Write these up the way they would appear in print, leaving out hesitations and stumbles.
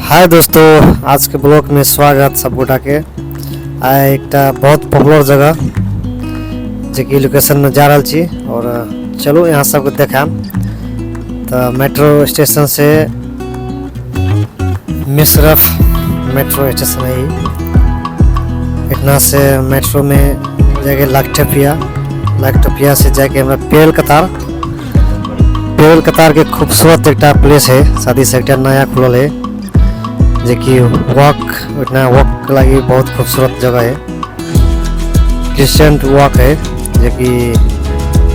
हाय दोस्तों, आज के ब्लॉग में स्वागत सब गोटा के। आइ एक बहुत पॉपुलर जगह जी लोकेशन में जा रहा छी और चलो यहाँ सबको देखाम। तो मेट्रो स्टेशन से मिसरफ मेट्रो स्टेशन है। इतना से मेट्रो में जाके लाखटोपिया से जाके हमारा पेल कतार के खूबसूरत एक प्लेस है। शादी से एक नया खुलल है जो कि वॉक लगी बहुत खूबसूरत जगह है। क्रिश्चियन वॉक है जो कि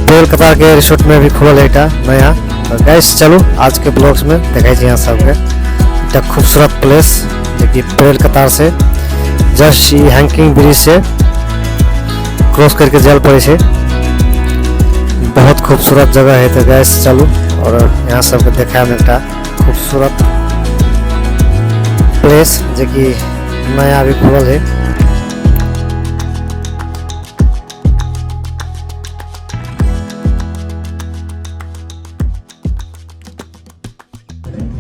पेल कतार के रिसोर्ट में भी खुलल है नया। तो गाइस चलो आज के ब्लॉग्स में देखा यहाँ सबके खूबसूरत प्लेस जो कि पेल कतार से जस्ट हैंगिंग ब्रिज से क्रॉस करके जल पड़े से बहुत खूबसूरत जगह है। तो गैस चलो और यहाँ सबके देखा में एक खूबसूरत प्लेस जो कि नया अभी खुलल है।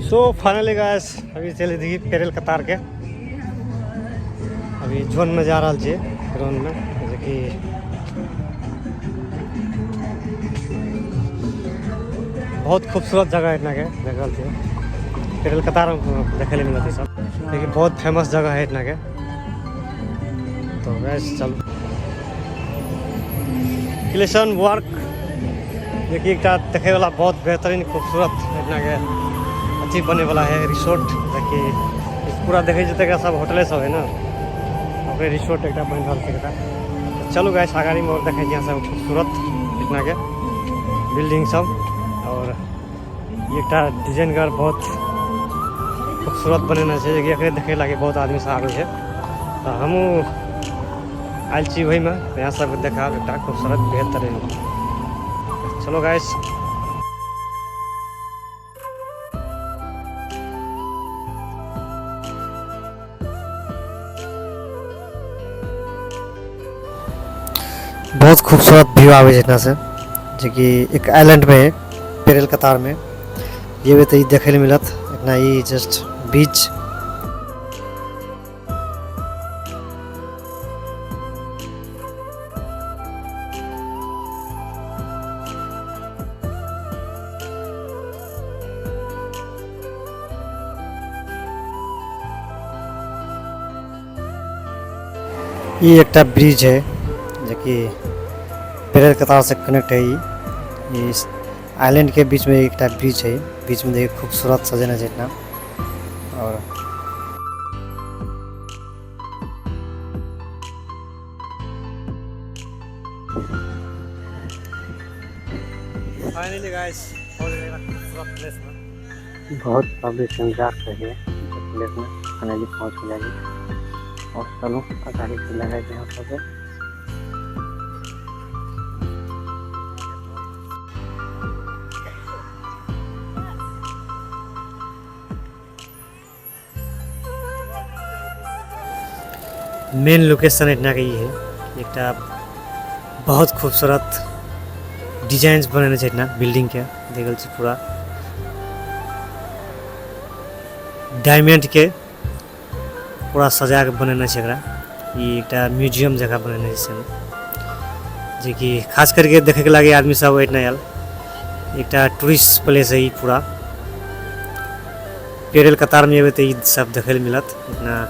सो फाइनली गैस अभी चले देखिए पेरेल कतार के अभी जोन में जा रहा छे जोन में जो कि बहुत खूबसूरत जगह है। इतना के देख रहा थे पेरेल कतार देखे ले मिलती सब, लेकिन बहुत फेमस जगह है इतना के। तो वैसे चलो क्लेशन वर्क देखिए एक देखे वाला बहुत बेहतरीन खूबसूरत इतना के अच्छी बने वाला है रिसोर्ट। देखिए पूरा देखे जते सब होटले सब है ना, ओके रिसोर्ट एक बन रहा है। तो चलो गैस आगाड़ी में और देखे यहाँ सब खूबसूरत इतना के बिल्डिंग सब और ये डिजाइन कर बहुत खूबसूरत बनेना चाहिए कि देखे लगे बहुत आदमी से आगे है। तो हम आयल छी वही में यहाँ सब देखा एक खूबसूरत बेहतरीन। चलो गैस बहुत खूबसूरत व्यू आवे इतना से जो कि एक आइलैंड में है पेरेल कतार में। ये भी तो देखे मिलत इतना ही जस्ट बीच ये एक ब्रिज है जो कि पेरेल कतार से कनेक्ट है। ये इस आइलैंड के बीच में एक ब्रिज है, बीच में देखिए खूबसूरत सजना जितना। और फाइनली गाइस खूबसूरत प्लेस में बहुत पब्लिक इंतजार कर रही है प्लेस में फाइनली पहुंच जाएगी। और चलो गाड़ी से लगाए यहाँ पर मेन लोकेशन इतना का ही है। एक बहुत खूबसूरत डिजाइन बने इतना बिल्डिंग के देखल पूरा डायमंड के पूरा सजा के बने एक म्यूजियम जगह बने जो कि खास करके देखे के लगे आदमी सब इतना आयल। एक टूरिस्ट प्लेस है पूरा पेरेल कतार में तो ये सब देखे मिलत। इतना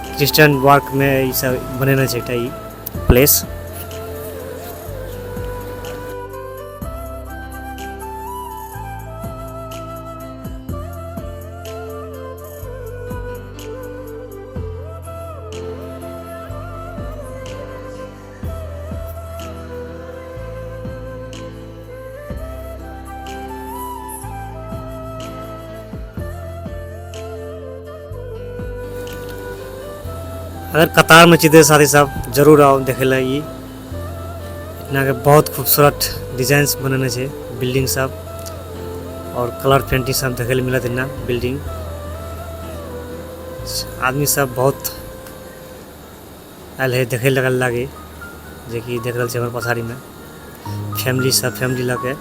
क्रिश्चियन वर्क में ये सब बनेना चाहिए प्लेस। अगर कतार में चीज़ें साथी सब जरूर आओ देखे ला। ये इतना के बहुत खूबसूरत डिजाइंस बनाने से बिल्डिंग सब और कलर पेंटिंग सब देखे मिलत इतना बिल्डिंग। आदमी सब बहुत आयल है देखे लगल लगे जो कि देख रहा हमारे पछाड़ी में फैमिली लगे।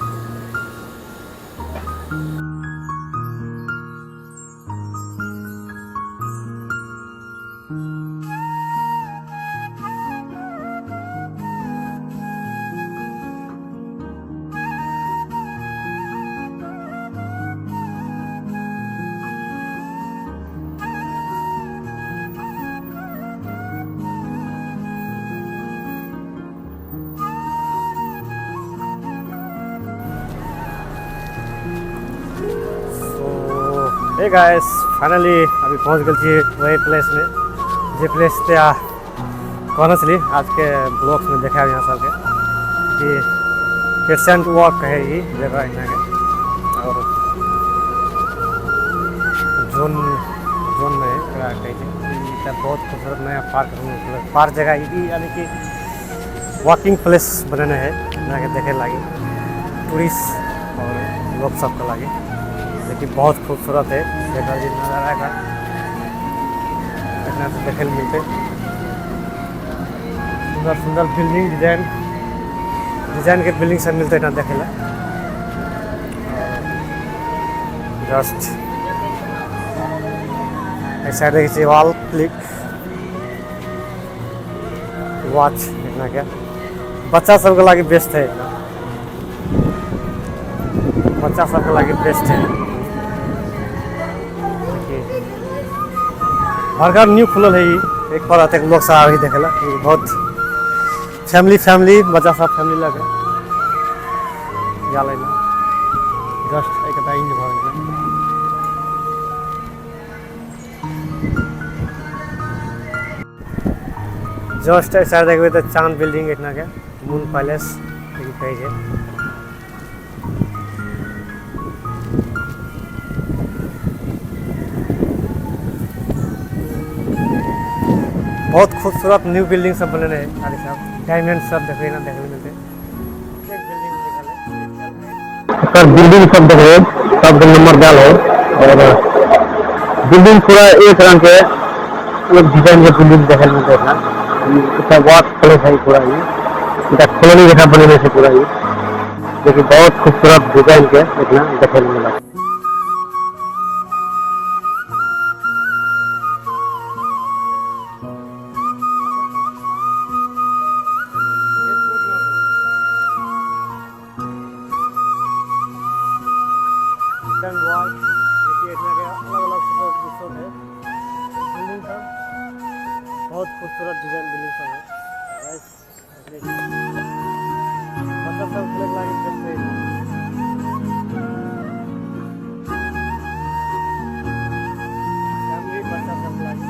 हे गाइस फाइनली अभी पहुंच गए छी वही प्लेस में जे प्लेस पे कहने चली आज के ब्लॉग्स में देखा यहाँ सबके कि क्रिसेंट वॉक है ये जगह यहाँ के और जोन जोन में कही बहुत खूबसूरत नया पार्क जगह ये यानी कि वॉकिंग प्लेस बनाने है यहाँ के देखे लगी टूरिस्ट और लोग सबके लगे लेकिन बहुत खूबसूरत है देखा जी नज़ारा का इतना से देखे मिलते सुंदर सुंदर बिल्डिंग डिजाइन के बिल्डिंग सब मिलते ना देखे ला जस्ट ऐसा देखिए वॉल क्लिक वॉच इतना क्या बच्चा सबके लगे बेस्ट है बच्चा सबके लगे बेस्ट है हर घर न्यू खुलल है ये एक पर आते लोग सब आगे देखे ला बहुत फैमिली बच्चा सब फैमिली लगे जाले ना जस्ट एक टाइम भर जस्ट ऐसा देखबे तो चांद बिल्डिंग इतना के मून पैलेस कहे छै बहुत खूबसूरत न्यू बिल्डिंग सब बने हैं सारे सब डायमंड सब देखे ना देखने मिलते सर बिल्डिंग सब देख रहे सब नंबर डाल है और बिल्डिंग पूरा एक रंग के एक डिजाइन के बिल्डिंग देखने मिलते हैं इसका वॉक प्लेस है पूरा ये इसका कॉलोनी जैसा बने से पूरा ये लेकिन बहुत खूबसूरत डिजाइन के इतना देखने मिला बहुत खूबसूरत डिजाइन बिल्डिंग सब है मतलब सब अलग लाइन करते हैं फैमिली बच्चा सब लाइन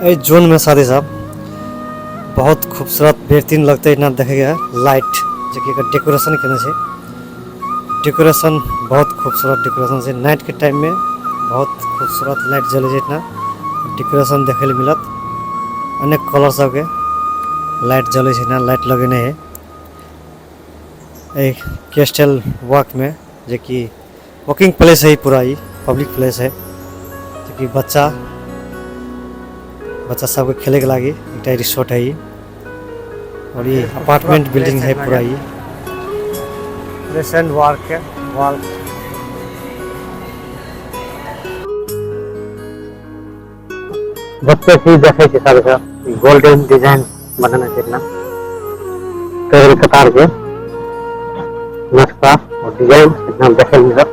ए जोन में शादी साहब बहुत खूबसूरत बेहतरीन लगते इतना देखेगा लाइट जो कि डेकोरेशन करने से डेकोरेशन बहुत खूबसूरत डेकोरेशन से नाइट के टाइम में बहुत खूबसूरत लाइट जले इतना डेकोरेशन देखे मिलत अनेक कलर सब के लाइट जले इतना लाइट लगने है एक कैस्टल वॉक में जो कि वॉकिंग प्लेस है पूरा ये पब्लिक प्लेस है जो कि बच्चा सबके खेले के लगे एक रिसोर्ट है ये और ये अपार्टमेंट बिल्डिंग है पूरा ये क्रिसेंट वॉक है वॉल बच्चे से देखे सब गोल्डन डिजाइन बनाना चाहिए कई प्रकार के नक्शा और डिजाइन इतना देखे मिला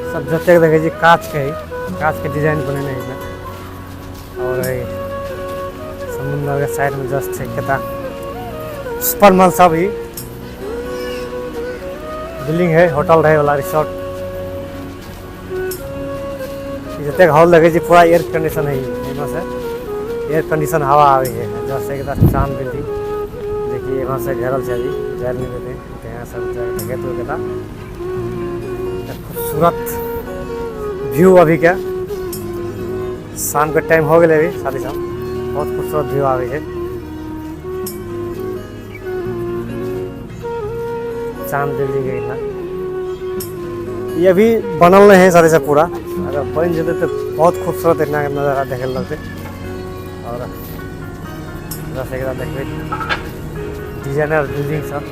सब जते देखे जी कांच के डिजाइन बने हैं और समुद्र के साइड में जस्ट है केता सुपर मॉल सब ही बिल्डिंग है होटल रहे वाला रिसोर्ट जते हॉल देखे जी पूरा एयर कंडीशन है एम से एयर कंडीशन हवा आवे है जैसे एकदम शांत बिल्डिंग देखिए वहाँ से घेरल से अभी जाए नहीं देते, तो यहाँ सब देखे तो कहता खूबसूरत व्यू अभी क्या शाम के टाइम हो गए अभी साथ ही साथ बहुत खूबसूरत व्यू आवे है। चांद बिल्डिंग है इतना, ये अभी बनल नहीं है साथ ही साथ पूरा, अगर बन जाते तो बहुत खूबसूरत इतना नज़ारा देखे लगते। और देखिए डिजाइनर बिल्डिंग सब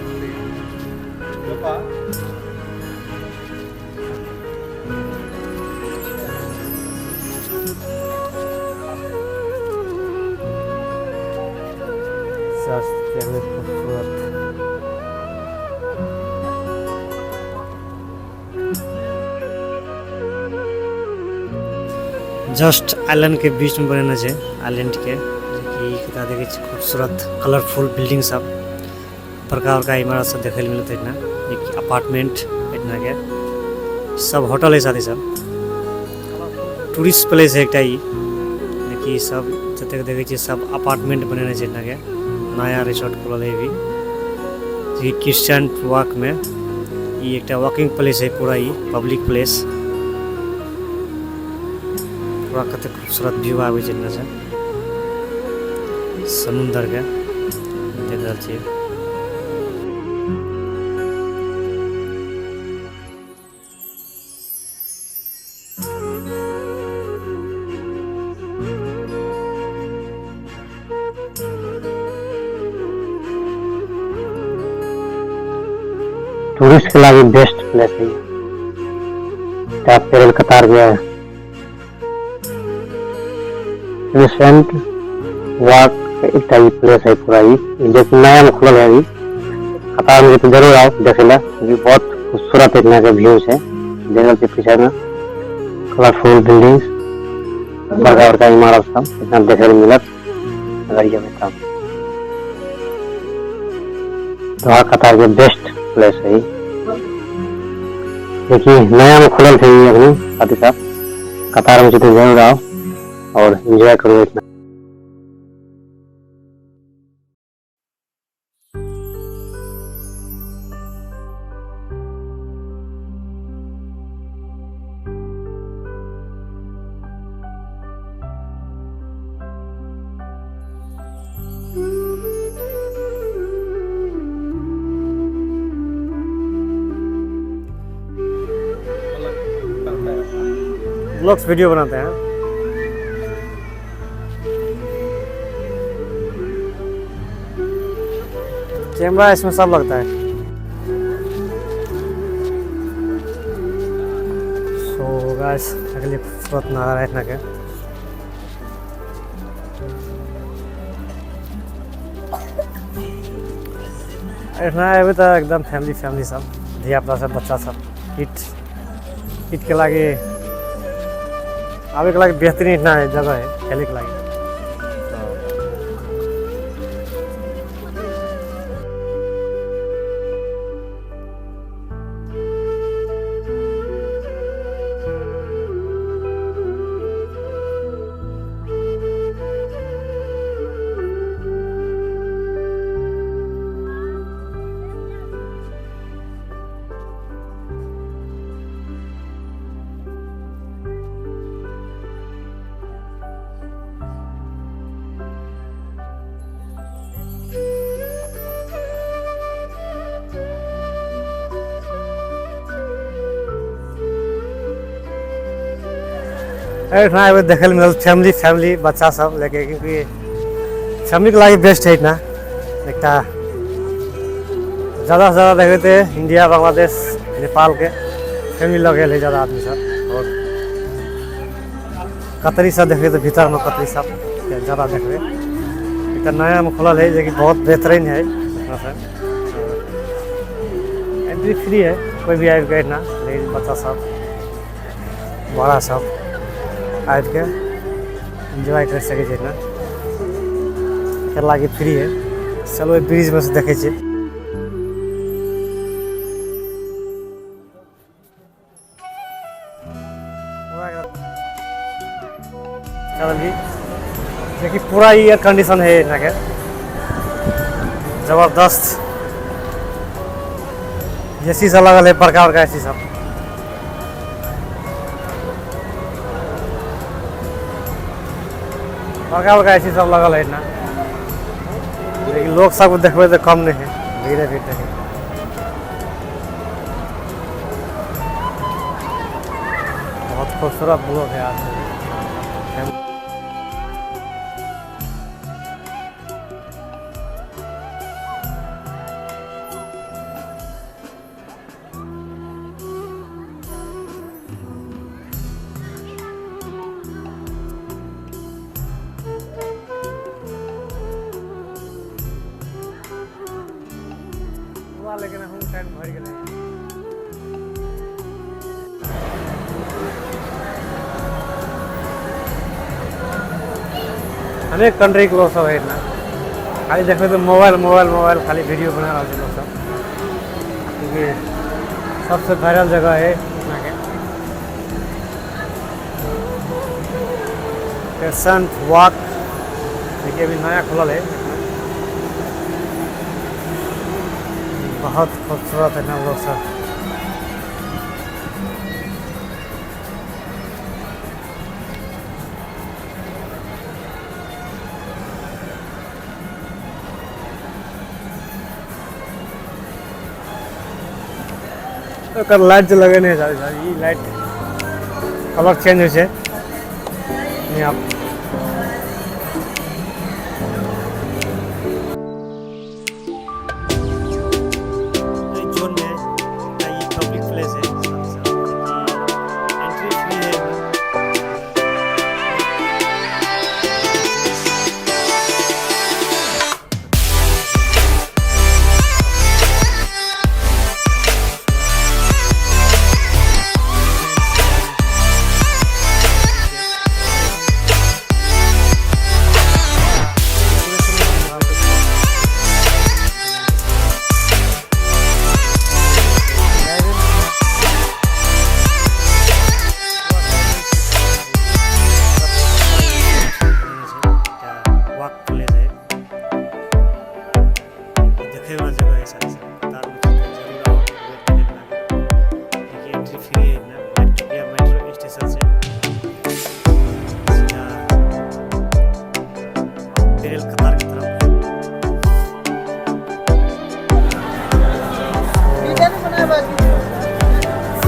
खूबसूरत। जस्ट आइलैंड के बीच में बनेना है, आइलैंड के कि देखे खूबसूरत कलरफुल बिल्डिंग सब प्रकार का इमारत सब देखे मिलते इतना, एक अपार्टमेंट इतना के सब होटल है साथ ही सब टूरिस्ट प्लेस है एक देखिए सब जते देखे सब अपार्टमेंट बने इतना के नया रिसोर्ट खुलल है भी क्रिश्चियन वॉक में, ये एक वॉकिंग प्लेस है पूरा ही पब्लिक प्लेस, पूरा कते खूबसूरत व्यू आवे जेना से समुंदर के देख रहल छी। टूरिस्ट के लिए बेस्ट प्लेस है, पेरल कतार गया है रेस्टोरेंट वॉक एक प्लेस है पूरा ही, लेकिन नया में खुलल है अभी। कतार में तो जरूर आओ देखे ला, क्योंकि बहुत खूबसूरत इतना के व्यूज है देखल पीछे में कलरफुल बिल्डिंग्स बड़का बड़का इमारत सब इतना देखे मिलत नजरिया में था। तो कतार के बेस्ट प्लेस है, देखिए नया में खुलल थे अभी साथ ही साथ। कतार में तो जरूर आओ और एंजॉय करो इतना। ब्लॉग्स वीडियो बनाते हैं, कैमरा इसमें सब लगता है। सो गाइस अगले खूबसूरत नज़ारा है इतना के इतना अभी तो एकदम फैमिली सब धिया पुता सब बच्चा सब ईट के लागे आवे के लागे बेहतरीन इतना जगह है खेले के लागे। इतना देखे मिल फैमिली बच्चा सब लेके, क्योंकि फैमिली के लिए बेस्ट है इतना एक ज़्यादा से ज़्यादा देखे थे इंडिया बांग्लादेश नेपाल के फैमिली लगे है ज़्यादा आदमी सब। और कतरी सब देखे तो भीतर में कतरी सब ज़्यादा देख रहे एक नया में खुलल है जो कि बहुत बेहतरीन है। एंट्री फ्री है, कोई भी आए इतना, लेकिन बच्चा सब बड़ा सब आबि के एंजॉय कर सके इतना लागे फ्री है। चलो ब्रिज में से देखे छे देखिए पूरा एयर कंडीशन है यहाँ के जबरदस्त एसी सब लगल है, बड़का बड़का एसी सब। बड़का बड़का एसी सब लगल है ना, लेकिन लोग सब देखबे तो कम नहीं है, धीरे धीरे है। बहुत खूबसूरत ब्लॉक है आज। लेकिन हम टाइम भर गए अनेक कंट्री के लोग सब है ना, खाली देखते तो मोबाइल मोबाइल मोबाइल खाली वीडियो बना रहा है लोग सब, क्योंकि सबसे वायरल जगह है इतना के क्रिसेंट वॉक। देखिए अभी नया खुलल है, बहुत खूबसूरत है ना लोग सब। तो लाइट जो लगे नहीं ये लाइट कलर चेंज हो से आप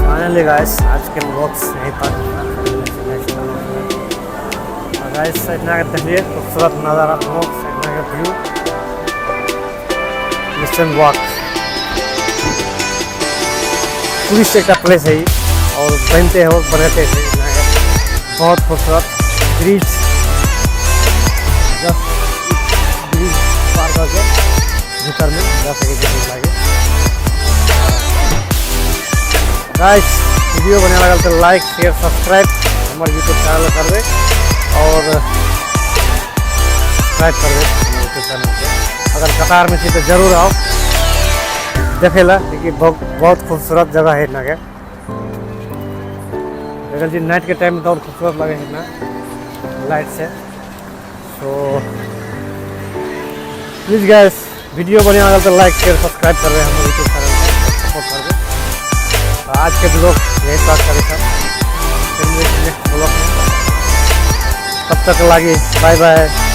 फाइनली गाइस आज के ब्लॉग्स यहीं पर। और गाइस इतना के देखिए खूबसूरत नज़ारा, ब्लॉग्स इतना का व्यू, क्रिसेंट वॉक टूरिस्ट एक प्लेस है और बनते हैं बनाते हैं इतना का बहुत खूबसूरत ब्रिज, जस्ट ब्रिज पार करके भीतर में जा सके लगे। गाइस वीडियो बढ़िया लगा तो लाइक शेयर सब्सक्राइब हमारे यूट्यूब चैनल कर दे और सब्सक्राइब कर दे हमारे यूट्यूब चैनल पे। अगर कतार में थी तो जरूर आओ देखे ला, क्योंकि बहुत खूबसूरत जगह है इतना के। अगर जी नाइट के टाइम में तो और खूबसूरत लगे है ना लाइट से। तो प्लीज़ गाइस वीडियो बढ़िया लगा तो लाइक शेयर सब्सक्राइब कर रहे हैं हमारे यूट्यूब चैनल पर, सपोर्ट कर दे। आज के ब्लॉग यही स्टार्ट करें सर, फिर नेक्स्ट ब्लॉग में, तब तक लगी बाय बाय।